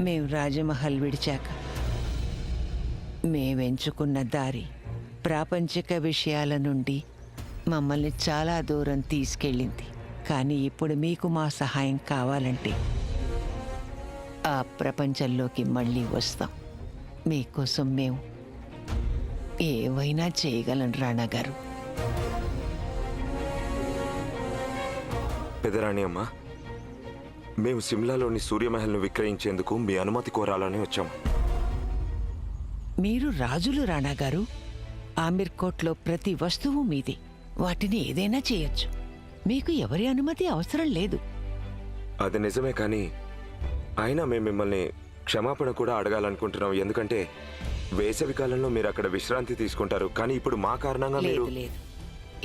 మేం రాజమహల్ విడిచాక మేమెంచుకున్న దారి ప్రాపంచిక విషయాల నుండి మమ్మల్ని చాలా దూరం తీసుకెళ్ళింది. కానీ ఇప్పుడు మీకు మా సహాయం కావాలంటే ఆ ప్రపంచంలోకి మళ్ళీ వస్తాం. మీకోసం మేము ఏవైనా చేయగలం రాణా గారు. పెదరాణి అమ్మ, మేము సిమ్లాలోని సూర్యమహల్ను విక్రయించేందుకు మీ అనుమతి కోరాలని వచ్చాము. మీరు రాజులు రాణా గారు. ఆమిర్ కోట్లో ప్రతి వస్తువు మీది. వాటిని ఏదైనా చేయొచ్చు. మీకు ఎవరి అనుమతి అవసరం లేదు. అది నిజమే, కానీ అయినా మేము మిమ్మల్ని క్షమాపణ కూడా అడగాలనుకుంటున్నాం. ఎందుకంటే వేసవి కాలంలో మీరు అక్కడ విశ్రాంతి తీసుకుంటారు, కానీ ఇప్పుడు మా కారణంగా లేదు మీరు... లేదు,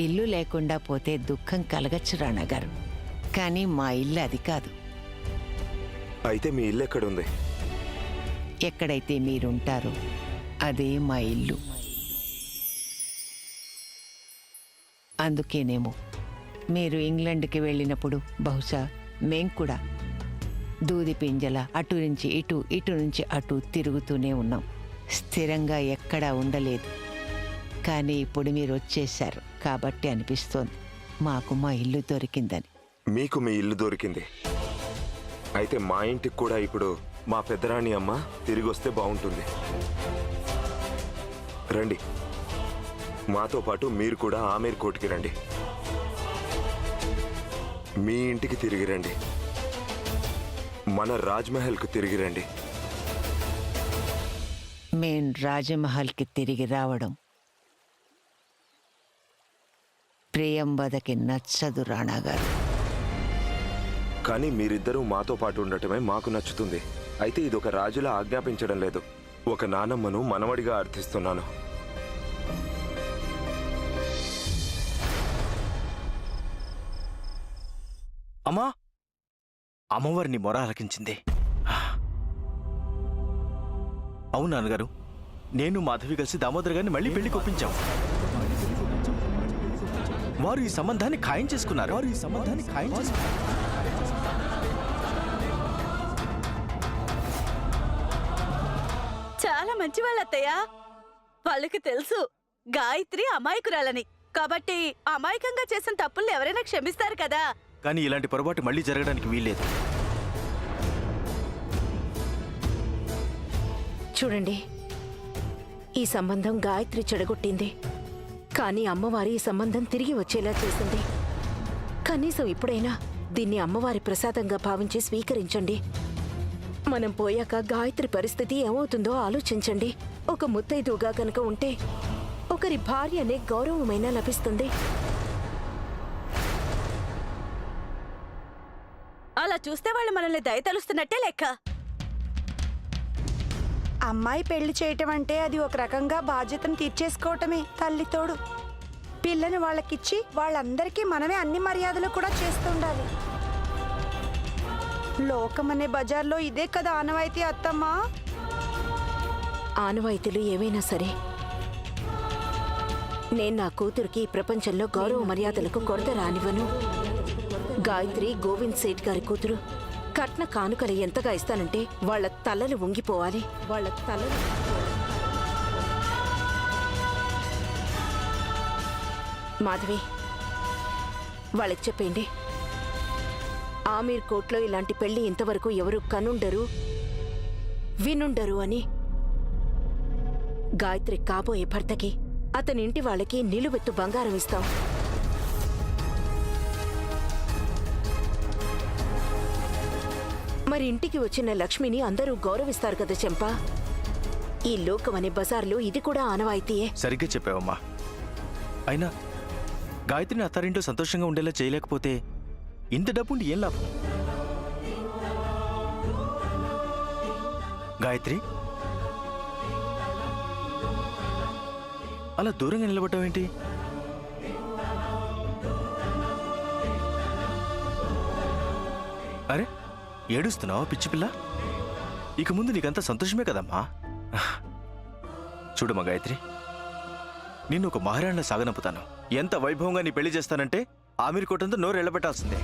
ఇల్లు లేకుండా పోతే దుఃఖం కలగచ్చు రాణా గారు. కానీ మా ఇల్లు అది కాదు. అయితే మీ ఇల్లు ఎక్కడుంది? ఎక్కడైతే మీరుంటారో అదే మా ఇల్లు. అందుకేనేమో మీరు ఇంగ్లండ్కి వెళ్ళినప్పుడు బహుశా మేం కూడా దూది పింజల అటు నుంచి ఇటు, ఇటు నుంచి అటు తిరుగుతూనే ఉన్నాం. స్థిరంగా ఎక్కడా ఉండలేదు. కానీ ఇప్పుడు మీరు వచ్చేశారు కాబట్టి అనిపిస్తోంది మాకు మా ఇల్లు దొరికిందని. మీకు మీ ఇల్లు దొరికింది. అయితే మా ఇంటికి కూడా ఇప్పుడు మా పెద్దరాణి అమ్మ తిరిగి వస్తే బాగుంటుంది. రండి, మాతో పాటు మీరు కూడా ఆమీర్ కోట్కి రండి. మీ ఇంటికి తిరిగి రండి. మన రాజ్మహల్కు తిరిగి రండి. మేం రాజమహల్కి తిరిగి రావడం ప్రియంవదకి నచ్చదు రాణా గారు. కానీ మీరిద్దరూ మాతో పాటు ఉండటమే మాకు నచ్చుతుంది. అయితే ఇదొక రాజులా ఆజ్ఞాపించడం లేదు. ఒక నానమ్మను మనవడిగా అర్థిస్తున్నాను. అమ్మా, అమ్మవారిని మొర ఆలకించింది. అవును నాన్నగారు, నేను మాధవి కలిసి దామోదర్ గారిని మళ్ళీ పెళ్లి కొప్పించాం. వారు ఈ సంబంధాన్ని ఖాయం చేసుకున్నారు. చాలా మంచి వాళ్ళ అత్తయ్య. వాళ్ళకి తెలుసు గాయత్రి అమాయకురాలని. కాబట్టి అమాయకంగా చేసిన తప్పుల్ని ఎవరైనా క్షమిస్తారు కదా. కానీ ఇలాంటి పొరపాటు మళ్ళీ జరగడానికి వీల్లేదు. చూడండి, ఈ సంబంధం గాయత్రి చెడగొట్టింది. కానీ అమ్మవారి ఈ సంబంధం తిరిగి వచ్చేలా చేసింది. కనీసం ఇప్పుడైనా దీన్ని అమ్మవారి ప్రసాదంగా భావించి స్వీకరించండి. మనం పోయాక గాయత్రి పరిస్థితి ఏమవుతుందో ఆలోచించండి. ఒక ముత్తైదుగా కనుక ఉంటే ఒకరి భార్య అనే గౌరవమైనా లభిస్తుంది. అలా చూస్తే వాళ్ళు మనల్ని దయతలుస్తున్నట్టే లెక్క. అమ్మాయి పెళ్లి చేయటం అంటే అది ఒక రకంగా బాధ్యతను తీర్చేసుకోవటమే. తల్లి తోడు పిల్లని వాళ్ళకిచ్చి వాళ్ళందరికీ మనమే అన్ని మర్యాదలు కూడా చేస్తుండాలి. లోకమనే బజార్లో ఇదే కదా ఆనవాయితీ అత్తమ్మా. ఆనవాయితీలు ఏవైనా సరే, నేను నా కూతురికి ఈ ప్రపంచంలో గౌరవ మర్యాదలకు కొరత రానివ్వను. గాయత్రి గోవింద్ సేఠ్ గారి కూతురు. కట్న కానుకలు ఎంతగా ఇస్తానంటే వాళ్ళ తలలు వంగిపోవాలి. మాధవి, వాళ్ళకి చెప్పండి, ఆమీర్ కోట్లో ఇలాంటి పెళ్లి ఇంతవరకు ఎవరు కనుండరు వినుండరు అని. గాయత్రి కాబోయే భర్తకి అతని ఇంటి వాళ్ళకి నిలువెత్తు బంగారం ఇస్తాం. మరి ఇంటికి వచ్చిన లక్ష్మిని అందరూ గౌరవిస్తారు కదా చెంపా. ఈ లోకం అనే బజార్లో ఇది కూడా ఆనవాయితీయే. సరిగ్గా చెప్పావమ్మా. అయినా గాయత్రిని అత్తారింటో సంతోషంగా ఉండేలా చేయలేకపోతే ఇంత డబ్బుండి ఏం లాభం? గాయత్రి, అలా దూరంగా నిలబడ్డావేంటి? అరే, ఏడుస్తున్నావా పిచ్చి పిల్ల? ఇక ముందు నీకంతా సంతోషమే కదమ్మా. చూడమ్మా గాయత్రి, నిన్ను ఒక మహారాణిలా సాగనంపుతాను. ఎంత వైభవంగా నీ పెళ్లి చేస్తానంటే ఆమీర్ కోటంతో నోరు ఎళ్ళబెట్టాల్సిందే.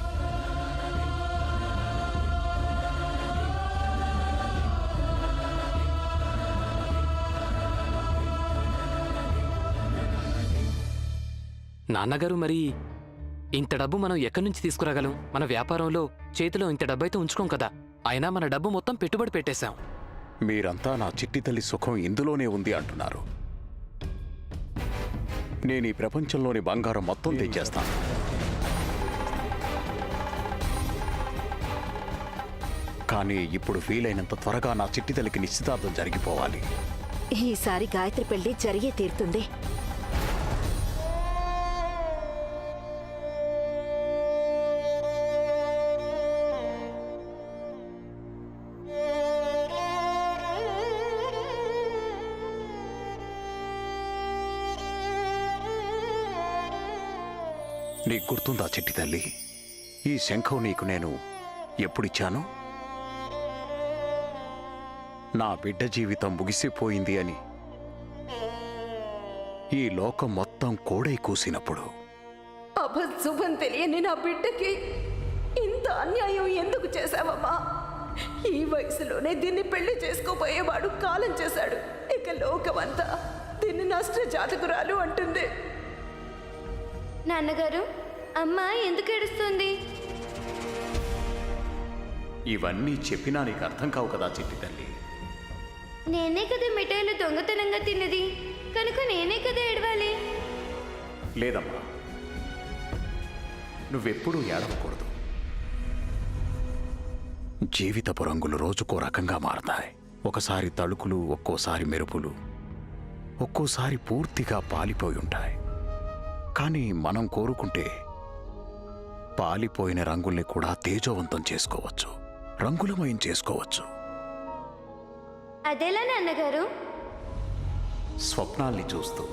నాన్నగారు మరి ఇంత డబ్బు మనం ఎక్కడి నుంచి తీసుకురాగలం? మన వ్యాపారంలో చేతిలో ఇంత డబ్బు అయితే ఉంచుకోం కదా. అయినా మన డబ్బు మొత్తం పెట్టుబడి పెట్టేశాం. మీరంతా నా చిట్టి తల్లి సుఖం ఇందులోనే ఉంది అంటున్నారు. నేను ఈ ప్రపంచంలోని బంగారం మొత్తం తెచ్చేస్తాను. కానీ ఇప్పుడు వీలైనంత త్వరగా నా చిట్టి తల్లికి నిశ్చితార్థం జరిగిపోవాలి. ఈసారి గాయత్రి పెళ్లి జరిగే తీరుతుంది. నీకు గుర్తుందా చిట్టి తల్లి, ఈ శంఖం నీకు నేను ఎప్పుడిచ్చాను? నా బిడ్డ జీవితం ముగిసిపోయింది అని ఈ లోకం మొత్తం కోడై కూసినప్పుడు. అభశుభం తెలియని నా బిడ్డకి ఇంత అన్యాయం ఎందుకు చేశావమ్మా? ఈ వయసులోనే దీన్ని పెళ్లి చేసుకోబోయేవాడు కాలం చేశాడు. ఇక లోకమంతా దీన్ని నష్ట జాతకురాలు అంటుంది. నాన్నగారు, అమ్మ ఎందుకు ఏడుస్తుంది? ఇవన్నీ చెప్పినా నీకు అర్థం కావు కదా చిట్టి తల్లి. నేనే కదా మిఠాయిలు దొంగతనంగా తిన్నది, కనుక నేనే కదా ఏడవాలి. లేదమ్మా, నువ్వెప్పుడూ ఏడవకూడదు. జీవితపు రంగులు రోజుకో రకంగా మారతాయి. ఒకసారి తళుకులు, ఒక్కోసారి మెరుపులు, ఒక్కోసారి పూర్తిగా పాలిపోయి ఉంటాయి. కానీ మనం కోరుకుంటే పాలిపోయిన రంగుల్ని కూడా తేజోవంతం చేసుకోవచ్చు, రంగులమయం చేసుకోవచ్చు. అదెలా నాన్నగారు? స్వప్నాల్ని చూస్తూ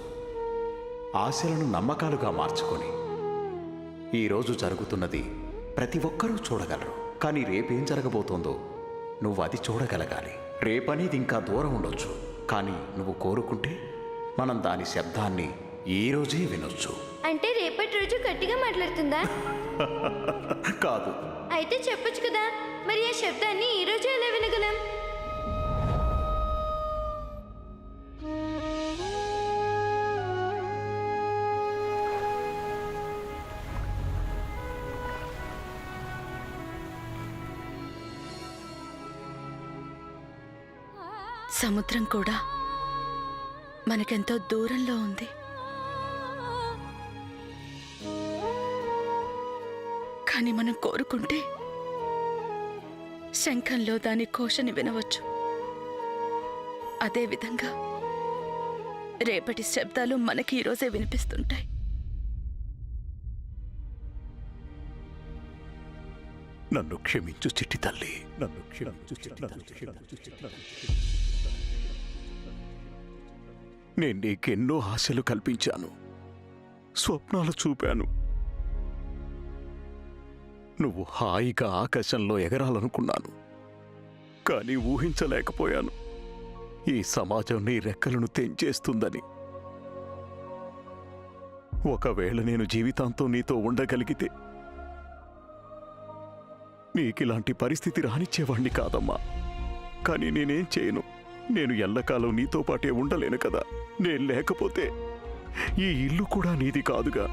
ఆశలను నమ్మకాలుగా మార్చుకొని ఈరోజు జరుగుతున్నది ప్రతి ఒక్కరూ చూడగలరు. కానీ రేపేం జరగబోతోందో నువ్వు అది చూడగలగాలి. రేపనేది ఇంకా దూరం ఉండొచ్చు, కానీ నువ్వు కోరుకుంటే మనం దాని శబ్దాన్ని ఈ రోజే వినొచ్చు. అంటే రేపటి రోజు గట్టిగా మాట్లాడుతుందా? కాదు. అయితే చెప్పొచ్చు కదా, మరి ఆ శబ్దాన్ని ఈ రోజు ఎలా వినగలం? సముద్రం కూడా మనకెంతో దూరంలో ఉంది. కానీ మనం కోరుకుంటే శంఖంలో దాని ఘోషని వినవచ్చు. అదేవిధంగా రేపటి శబ్దాలు మనకి ఈరోజే వినిపిస్తుంటాయి. నన్ను క్షమించు చిట్టి తల్లి, నన్ను క్షమించు చిట్టి తల్లి. నేను నీకెన్నో ఆశలు కల్పించాను, స్వప్నాలు చూపాను. నువ్వు హాయిగా ఆకాశంలో ఎగరాలనుకున్నాను, కానీ ఊహించలేకపోయాను ఈ సమాజం నీ రెక్కలను తెంచేస్తుందని. ఒకవేళ నేను జీవితాంతం నీతో ఉండగలిగితే నీకిలాంటి పరిస్థితి రానిచ్చేవాణ్ణి కాదమ్మా. కానీ నేనేం చేయను, నేను ఎల్లకాలం నీతో పాటే ఉండలేను కదా. నేను లేకపోతే ఈ ఇల్లు కూడా నీది కాదుగా.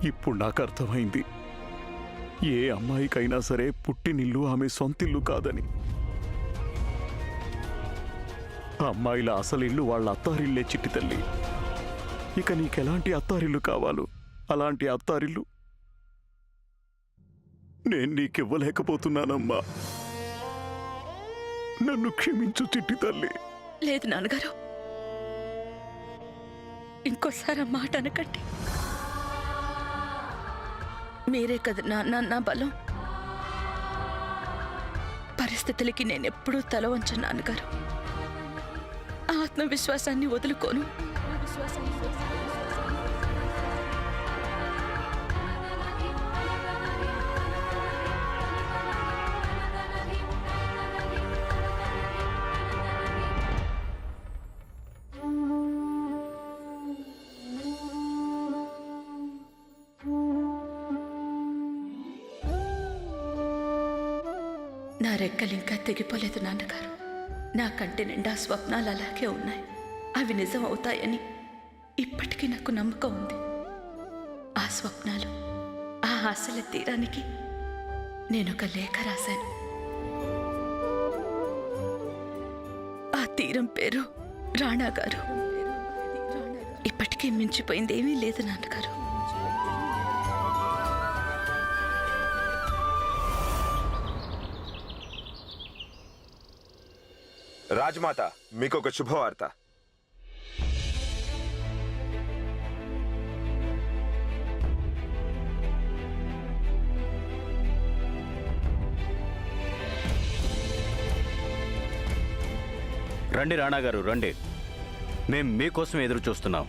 ఇప్పుడు నాకు అర్థమైంది, ఏ అమ్మాయికైనా సరే పుట్టినిల్లు ఆమె సొంతిల్లు కాదని. అమ్మాయిల అసలిల్లు వాళ్ళ అత్తారిల్లే చిట్టి తల్లి. ఇక నీకెలాంటి అత్తారిల్లు కావాలో అలాంటి అత్తారిల్లు నేను నీకివ్వలేకపోతున్నానమ్మా. నన్ను క్షమించు చిట్టి తల్లి. లేదు నాన్నగారు, ఇంకోసారి ఆ మాట అనకండి. మీరే కదా నా బలం. పరిస్థితులకి నేనెప్పుడూ తల వంచను నాన్నగారు. ఆత్మవిశ్వాసాన్ని వదులుకోను. నా రెక్కలింకా తెగిపోలేదు నాన్నగారు. నా కంటి నిండా స్వప్నాలు అలాగే ఉన్నాయి. అవి నిజం అవుతాయని ఇప్పటికీ నాకు నమ్మకం ఉంది. ఆ స్వప్నాలు, ఆ ఆశల తీరానికి నేనొక లేఖ రాశాను. ఆ తీరం పేరు రాణా గారు. ఇప్పటికే మించిపోయింది ఏమీ లేదు నాన్నగారు. రాజమాత, మీకు ఒక శుభవార్త. రండి రాణా గారు, రండి. మేం మీకోసం ఎదురు చూస్తున్నాం.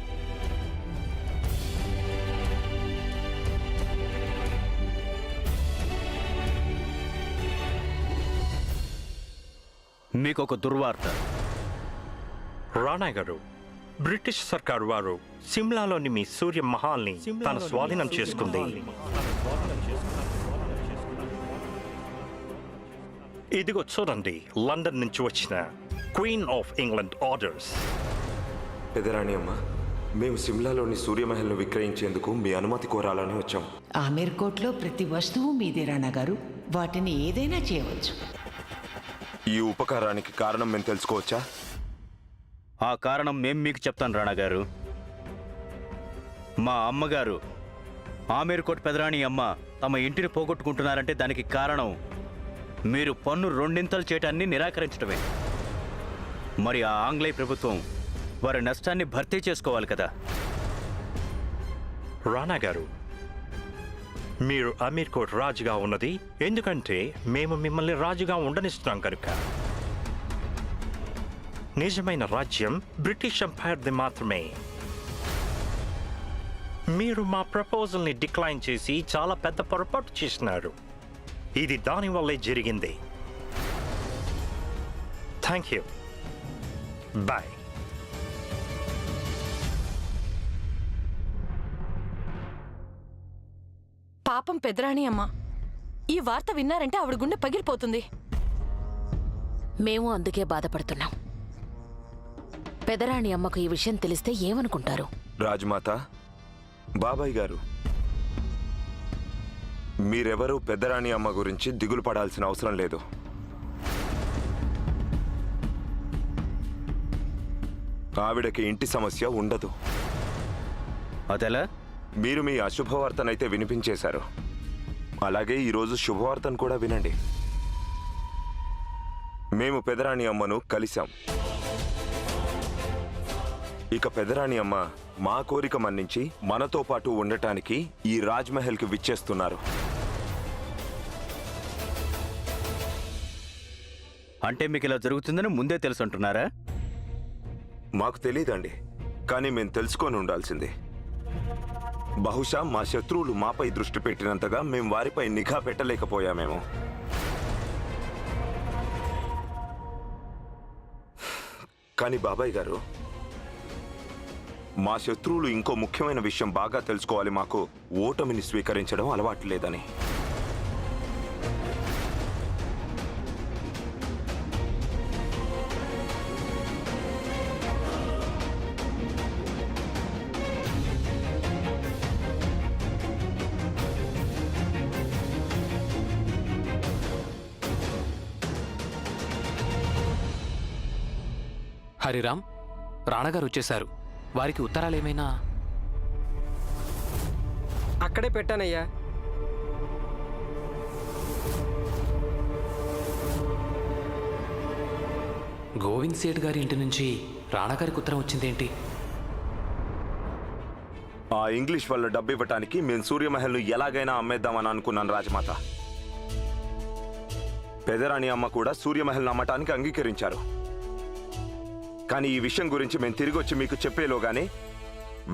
మీకొక దుర్వార్త. రాణా గారు, బ్రిటిష్ సర్కారు వారు సిమ్లాలోని మీ సూర్య మహల్ని తన స్వాధీనం చేసుకుంది. ఇదిగో చూడండి, లండన్ నుంచి వచ్చిన క్వీన్ ఆఫ్ ఇంగ్లాండ్ ఆర్డర్స్. పెదరాణి అమ్మ, మేము సిమ్లాలోని సూర్యమహల్ను విక్రయించేందుకు మీ అనుమతి కోరాలని వచ్చాం. ఆమీర్ కోట్లో ప్రతి వస్తువు మీదే రాణా గారు. వాటిని ఏదైనా చేయవచ్చు. ఈ ఉపకారానికి కారణం మేము తెలుసుకోవచ్చా? ఆ కారణం మేం మీకు చెప్తాను రాణా గారు. మా అమ్మగారు ఆమీర్ కోట్ పెదరాణి అమ్మ తమ ఇంటిని పోగొట్టుకుంటున్నారంటే దానికి కారణం మీరు పన్ను రెండింతలు చేయటాన్ని నిరాకరించడమే. మరి ఆ ఆంగ్లేయ ప్రభుత్వం వారి నష్టాన్ని భర్తీ చేసుకోవాలి కదా. రాణా గారు, మీరు అమీర్ కోట్ రాజుగా ఉన్నది ఎందుకంటే మేము మిమ్మల్ని రాజుగా ఉండనిస్తున్నాం కనుక. నిజమైన రాజ్యం బ్రిటిష్ ఎంపైర్ది మాత్రమే. మీరు మా ప్రపోజల్ని డిక్లైన్ చేసి చాలా పెద్ద పొరపాటు చేసినారు. ఇది దానివల్లే జరిగింది. Thank you. బాయ్. పాపం పెదరాణి అమ్మ, ఈ వార్త విన్నారంటే ఆవిడ గుండె పగిలిపోతుంది. మేము అందుకే బాధపడుతున్నాం. పెదరాణి అమ్మకు ఈ విషయం తెలిస్తే ఏమనుకుంటారు? రాజమాత, బాబాయ్ గారు, మీరెవరూ పెద్దరాణి అమ్మ గురించి దిగులు పడాల్సిన అవసరం లేదు. ఆవిడకి ఇంటి సమస్య ఉండదు. అదెలా? మీరు మీ అశుభవార్తనైతే వినిపించేశారు, అలాగే ఈరోజు శుభవార్తను కూడా వినండి. మేము పెదరాణి అమ్మను కలిశాం. ఇక పెదరాణి అమ్మ మా కోరిక మన్నించి మనతో పాటు ఉండటానికి ఈ రాజ్మహల్కి విచ్చేస్తున్నారు. అంటే మీకు ఇలా జరుగుతుందని ముందే తెలుసుంటున్నారా? మాకు తెలీదండి, కానీ మేము తెలుసుకొని ఉండాల్సింది. బహుశా మా శత్రువులు మాపై దృష్టి పెట్టినంతగా మేము వారిపై నిఘా పెట్టలేకపోయామేమో. కానీ బాబాయ్ గారు, మా శత్రువులు ఇంకో ముఖ్యమైన విషయం బాగా తెలుసుకోవాలి. మాకు ఓటమిని స్వీకరించడం అలవాటు లేదని. హరిరామ్, రాణగారు వచ్చేశారు. వారికి ఉత్తరాలేమైనా? అక్కడే పెట్టానయ్యా. గోవింద్ సేఠ్ గారి ఇంటి నుంచి రాణగారికి ఉత్తరం వచ్చిందేంటి? ఆ ఇంగ్లీష్ వల్ల డబ్బు ఇవ్వటానికి మేము సూర్యమహల్ను ఎలాగైనా అమ్మేద్దామని అనుకున్నాను రాజమాత. పెదరాణి అమ్మ కూడా సూర్యమహల్ని అమ్మటానికి అంగీకరించారు. కానీ ఈ విషయం గురించి మేము తిరిగి వచ్చి మీకు చెప్పేలోగానే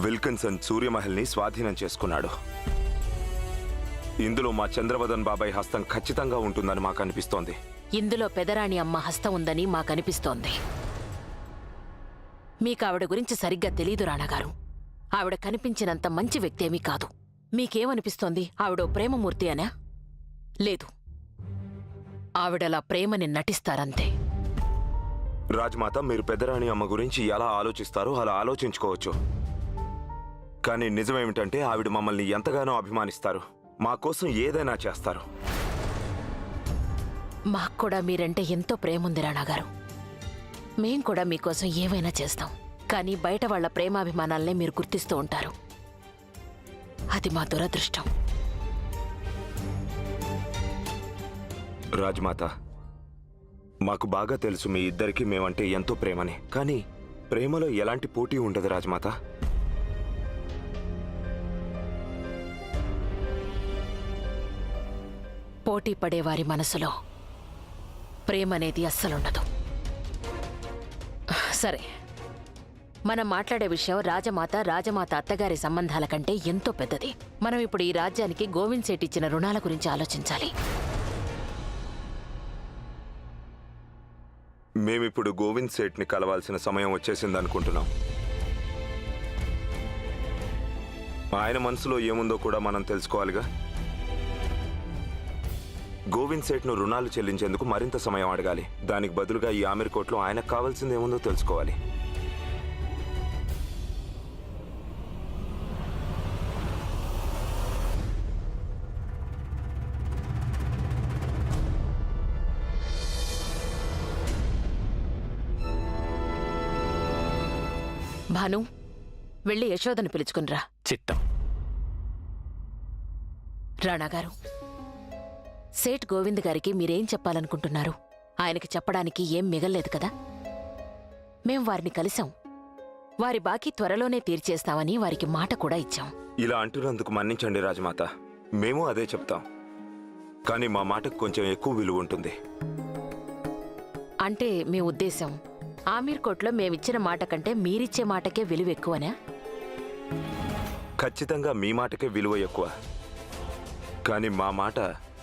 విల్కిన్సన్ సూర్యమహల్ని స్వాధీనం చేసుకున్నాడు. ఇందులో మా చంద్రవదన్ బాబాయ్ హస్తం ఖచ్చితంగా ఉంటుందని మాకు అనిపిస్తోంది. ఇందులో పెదరాణి అమ్మ హస్తం ఉందని మాకనిపిస్తోంది. మీకు ఆవిడ గురించి సరిగ్గా తెలీదు రాణాగారు. ఆవిడ కనిపించినంత మంచి వ్యక్తి ఏమీ కాదు. మీకేమనిపిస్తోంది? ఆవిడ ప్రేమమూర్తి అనా? లేదు, ఆవిడలా ప్రేమని నటిస్తారంతే. రాజమాత, మీరు పెదరాణి అమ్మ గురించి ఎలా ఆలోచిస్తారో అలా ఆలోచించుకోవచ్చు. కానీ నిజమేమిటంటే ఆవిడ మమ్మల్ని ఎంతగానో అభిమానిస్తారు, మా కోసం ఏదైనా చేస్తారు. మాకు కూడా మీరంటే ఎంతో ప్రేమ ఉంది రాణాగారు. మేం కూడా మీకోసం ఏమైనా చేస్తాం. కానీ బయట వాళ్ళ ప్రేమాభిమానాలనే మీరు గుర్తిస్తూ ఉంటారు. అది మా దురదృష్టం. రాజమాత, మాకు బాగా తెలుసు మీ ఇద్దరికి మేమంటే ఎంతో ప్రేమని. కానీ ప్రేమలో ఎలాంటి పోటీ ఉండదు రాజమాత. పోటీ పడేవారి మనసులో ప్రేమ అనేది అస్సలుండదు. సరే, మనం మాట్లాడే విషయం రాజమాత అత్తగారి సంబంధాల కంటే ఎంతో పెద్దది. మనం ఇప్పుడు ఈ రాజ్యానికి గోవింద్ సేట్ ఇచ్చిన రుణాల గురించి ఆలోచించాలి. మేమిప్పుడు గోవింద్ సేట్ని కలవాల్సిన సమయం వచ్చేసింది అనుకుంటున్నాం. ఆయన మనసులో ఏముందో కూడా మనం తెలుసుకోవాలిగా. గోవింద్ సేట్ను రుణాలు చెల్లించేందుకు మరింత సమయం అడగాలి. దానికి బదులుగా ఈ ఆమిర్ కోట్లో ఆయనకు కావాల్సింది ఏముందో తెలుసుకోవాలి. భాను, వెళ్ళి యశోదను పిలుచుకునిరా. చిత్తం. రాణాగారు, సేట్ గోవింద్ గారికి మీరేం చెప్పాలనుకుంటున్నారు? ఆయనకి చెప్పడానికి ఏం మిగల్లేదు కదా. మేం వారిని కలిసాం. వారి బాకీ త్వరలోనే తీర్చేస్తామని వారికి మాట కూడా ఇచ్చాం. ఇలా అంటున్నందుకు మన్నించండి రాజమాత. మేము అదే చెప్తాం. కానీ మా మాటకు కొంచెం ఎక్కువ విలువ ఉంటుంది. అంటే మీ ఉద్దేశం ఆమీర్ కోట్లో మేమిచ్చిన మాట కంటే మీరిచ్చే మాటకే విలువ ఎక్కువనా? ఖచ్చితంగా మీ మాటకే విలువ ఎక్కువ. కానీ మా మాట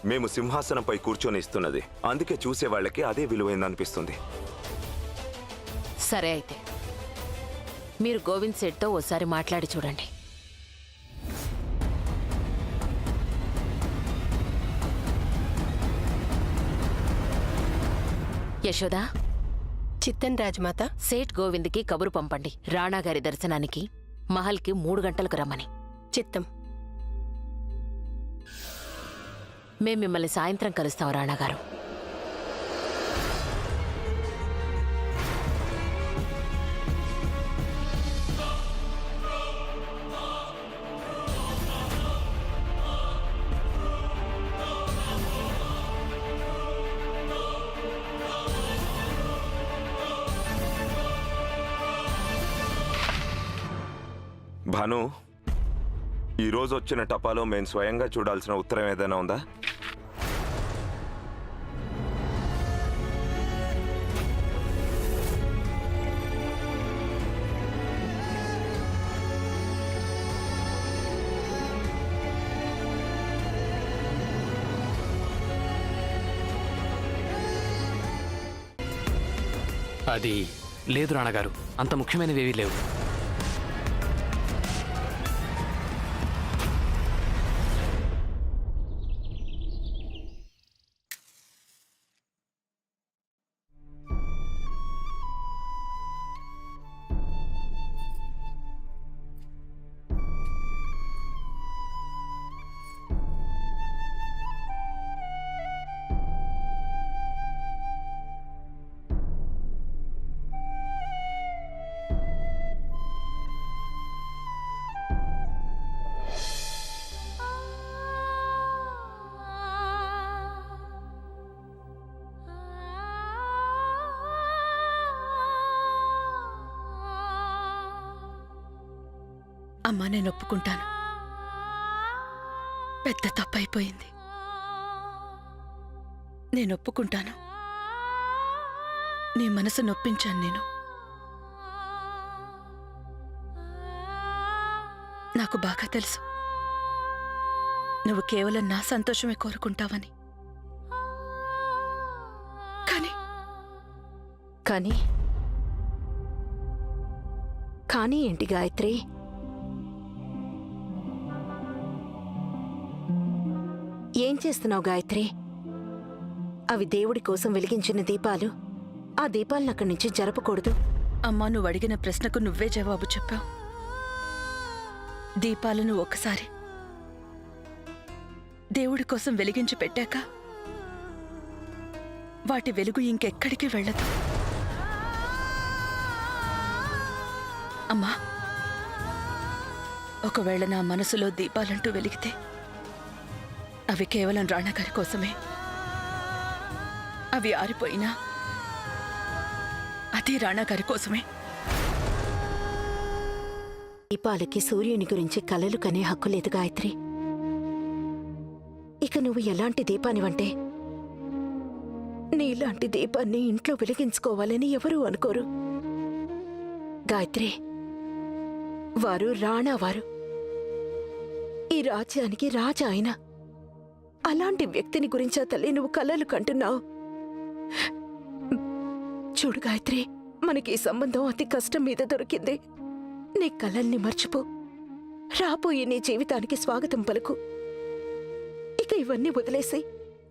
మేము సింహాసనంపై కూర్చొని ఇస్తున్నది. అందుకే చూసే వాళ్ళకి అదే విలువైందనిపిస్తుంది. సరే, అయితే మీరు గోవింద్ సేట్తో ఓసారి మాట్లాడి చూడండి. యశోదా, చిత్తన్ రాజమాత. సేట్ గోవింద్కి కబురు పంపండి. రాణాగారి దర్శనానికి మహల్కి 3 గంటలకు రమ్మని. చిత్తం. మేం మిమ్మల్ని సాయంత్రం కలుస్తాం రాణాగారు. భాను, ఈరోజు వచ్చిన టపాలో మేము స్వయంగా చూడాల్సిన ఉత్తరం ఏదైనా ఉందా? అది లేదు రాణగారు, అంత ముఖ్యమైనవేవీ లేవు. అమ్మా, నేను ఒప్పుకుంటాను. పెద్ద తప్పైపోయింది. నేను ఒప్పుకుంటాను. నీ మనసు నొప్పించాను నేను. నాకు బాగా తెలుసు నువ్వు కేవలం నా సంతోషమే కోరుకుంటావని. కానీ ఏంటి గాయత్రి? ఏం చేస్తున్నావు గాయత్రి? అవి దేవుడి కోసం వెలిగించిన దీపాలు. ఆ దీపాలను అక్కడి నుంచి జరపకూడదు. అమ్మా, నువ్వు అడిగిన ప్రశ్నకు నువ్వే జవాబు చెప్పావు. దీపాలను ఒకసారి దేవుడి కోసం వెలిగించి పెట్టాక వాటి వెలుగు ఇంకెక్కడికి వెళ్ళదు. అమ్మా, ఒకవేళ నా మనసులో దీపాలంటూ వెలిగితే అవి కేవలం రాణాగారి కోసమే. అవి ఆరిపోయినా అది రాణాగారి కోసమే. దీపాలకి సూర్యుని గురించి కలలు కనే హక్కు లేదు గాయత్రి. ఇక నువ్వు ఎలాంటి దీపానివంటే నీలాంటి దీపాన్ని ఇంట్లో వెలిగించుకోవాలని ఎవరూ అనుకోరు. గాయత్రి, వారు రాణావారు, ఈ రాజ్యానికి రాజా ఆయన. అలాంటి వ్యక్తిని గురించా తల్లి నువ్వు కలలు కంటున్నావు? చూడు గాయత్రి, మనకి ఈ సంబంధం అతి కష్టం మీద దొరికింది. నీ కలల్ని మర్చిపో. రాబోయే నీ జీవితానికి స్వాగతం పలుకు. ఇక ఇవన్నీ వదిలేసి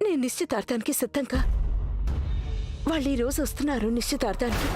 నేను నిశ్చితార్థానికి సిద్ధంగా. వాళ్ళు ఈ రోజు వస్తున్నారు నిశ్చితార్థానికి.